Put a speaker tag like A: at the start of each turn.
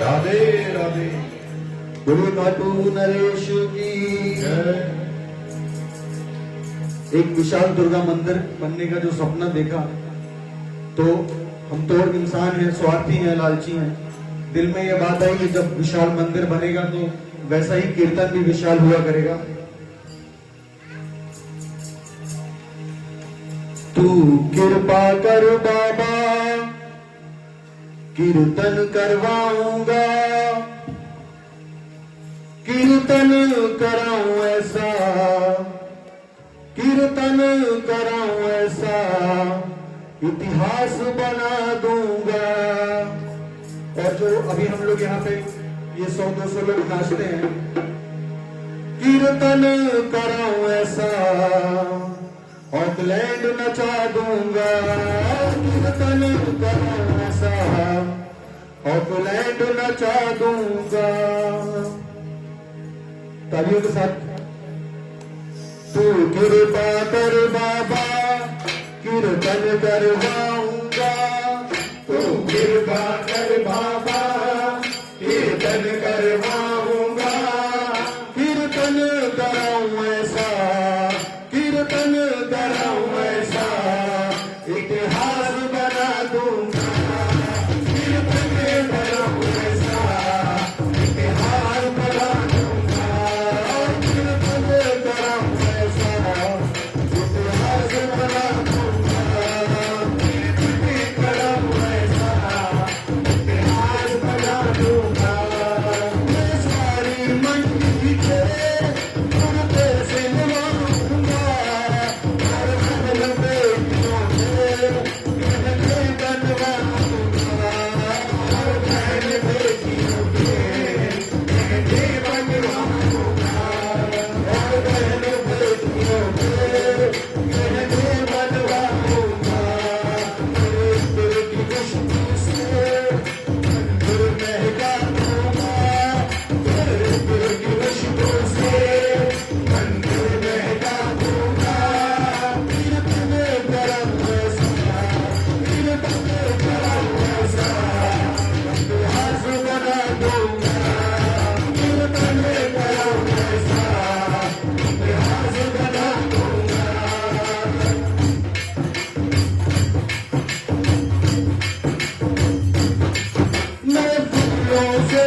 A: राधे राधे।
B: बोले काटू नरेश की
A: जय।
B: एक विशाल दुर्गा मंदिर बनने का जो सपना देखा, तो हम तो और इंसान हैं, स्वार्थी हैं, लालची हैं। दिल में यह बात आई कि जब विशाल मंदिर बनेगा तो वैसा ही कीर्तन भी विशाल हुआ करेगा। तू कृपा कर बाबा, कीर्तन करवाऊंगा, कीर्तन कराऊं ऐसा, कीर्तन कराऊं ऐसा, इतिहास बना दूंगा। और जो अभी हम लोग यहाँ पे ये 100-200 लोग नाचते हैं, कीर्तन कराऊं ऐसा, ऑकलैंड नचा दूंगा, कीर्तन कराऊं ऐसा, ऑकलैंड नचा दूंगा। तालियों के साथ। तू कृपा कर बाबा, कीर्तन करवाऊंगा,
A: तू कृपा कर बाबा, कीर्तन करवाऊंगा,
B: कीर्तन कराऊं ऐसा, कीर्तन कराऊं ऐसा, इतिहास बना दूंगा, कीर्तन कराऊं ऐसा, इतिहास बना दूंगा, कीर्तन कराऊं ऐसा, इतिहास बना दूंगा, कीर्तन कराऊं ऐसा, इतिहास बना दूंगा। मैं सारी मंडी के गुरु से निभाऊंगा, हर घर बेटियों से कहने बनवाऊंगा, हर घर बेटियों के कहने बनवाऊंगा, हर घर बेटियों के कहने बनवाऊंगा। तेरे की खुशबू से मंदिर महका दूंगा, तेरे की खुशबू से मंदिर महका दूंगा, कीर्तन कराऊं ऐसा, कीर्तन कराऊं ऐसा, इतिहास बना दूंगा, कीर्तन कराऊं ऐसा, इतिहास बना दूंगा। मैं फूलों से